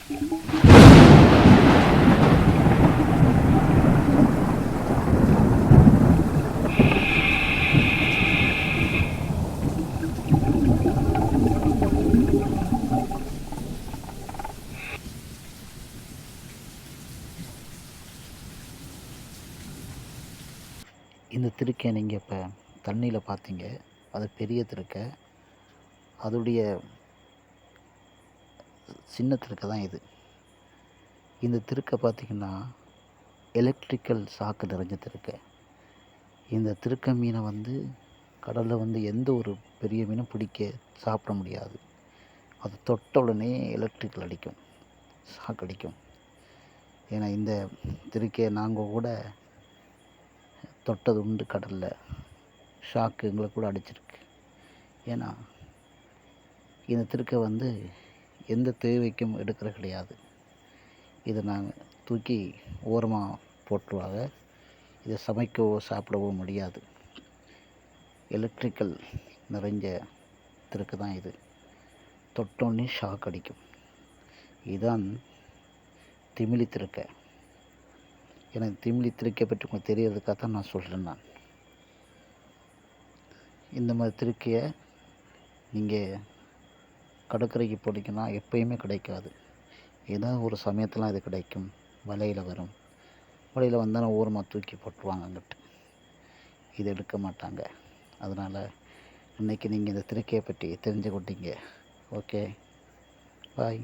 இந்த திருக்கை நீங்கள் இப்போ தண்ணியில் பார்த்தீங்க, அது பெரிய திருக்கை. அதோடைய சின்ன திருக்கை தான் இது. இந்த திருக்கை பார்த்திங்கன்னா எலக்ட்ரிக்கல் ஷாக்கு நிறைஞ்ச திருக்கை. இந்த திருக்கை மீனை கடலில் எந்த ஒரு பெரிய மீனும் பிடிக்க சாப்பிட முடியாது. அது தொட்ட உடனே எலக்ட்ரிக்கல் அடிக்கும், ஷாக் அடிக்கும். ஏன்னா இந்த திருக்கையை நாங்கள் கூட தொட்டது உண்டு கடலில். ஷாக்கு எங்களை கூட அடிச்சிருக்கு. ஏன்னா இந்த திருக்கை எந்த தேவைக்கும் எடுக்கிற கிடையாது. இதை நாங்கள் தூக்கி ஓரமாக போட்டுருவாங்க. இதை சமைக்கவோ சாப்பிடவோ முடியாது. எலக்ட்ரிக்கல் நிறைஞ்ச திருக்கை தான் இது. தொட்டோன்னே ஷாக் அடிக்கும். இதுதான் திமிலி திருக்கை. எனக்கு திமிலி திருக்கை பற்றி உங்களுக்கு தெரியறதுக்காக தான் நான் சொல்கிறேன். இந்த மாதிரி திருக்கையை நீங்கள் கடற்கரைக்கு போனீங்கன்னா எப்பயுமே கிடைக்காது. ஏதோ ஒரு சமயத்தில் இது கிடைக்கும். வலையில் வரும். வலையில் வந்தாலும் ஓரமாக தூக்கி போட்டுருவாங்க அங்கிட்டு. இது எடுக்க மாட்டாங்க. அதனால் இன்றைக்கி நீங்கள் இந்த திருக்கையை பற்றி தெரிஞ்சுக்கிட்டீங்க. ஓகே, பாய்.